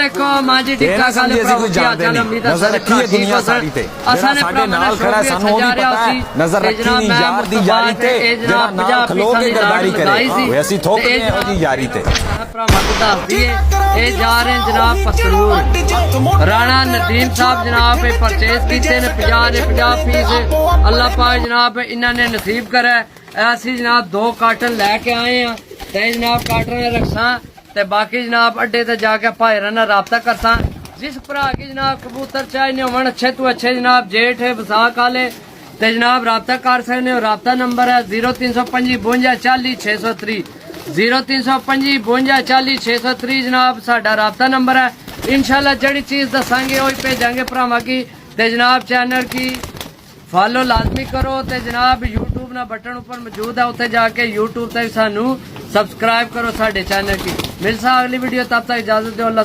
वेखो माजी टिक्का खाले प्रभुया चल उम्मीद नजर रखी है दुनिया सारी ते असा ने साडे नाल खड़ा सानू नहीं पता नजर रखी नहीं यार दी यारी ते जेड़ा नाल खलो के गद्दारी करे वे असि थोक ने ओदी यारी ते जा रहे हैं जनाब पसरूर राणा नदीम साहब जनाब परचेज किए ने 50 पीस अल्लाह पाक जनाब इन्होंने नसीब करे ऐसी जनाब 2 कार्टन लैके आए हैं ते जनाब कार्टन रखसा ते बाकी जनाब अड्डे ते जाके भाईरा नाल राबता करसा जिस भरा की जनाब कबूतर चाहिए होवन अच्छे तो अच्छे जनाब जेठ है विसाख वाले ते जनाब राबता कर सकते हो राबता नंबर है 0325 52 40 603 0325 52 40 603 जनाब साडा राबता नंबर है इंशाल्लाह जड़ी चीज दसांगे वही भेजांगे भरावां की ते जनाब चैनल की फॉलो लाजमी करो ते जनाब यूट्यूब ना बटन ऊपर मौजूद है उत्थे जाके यूट्यूब ते सानू सब्सक्राइब करो साडे चैनल की मिलसा अगली वीडियो तब तक इजाजत दो अल्लाह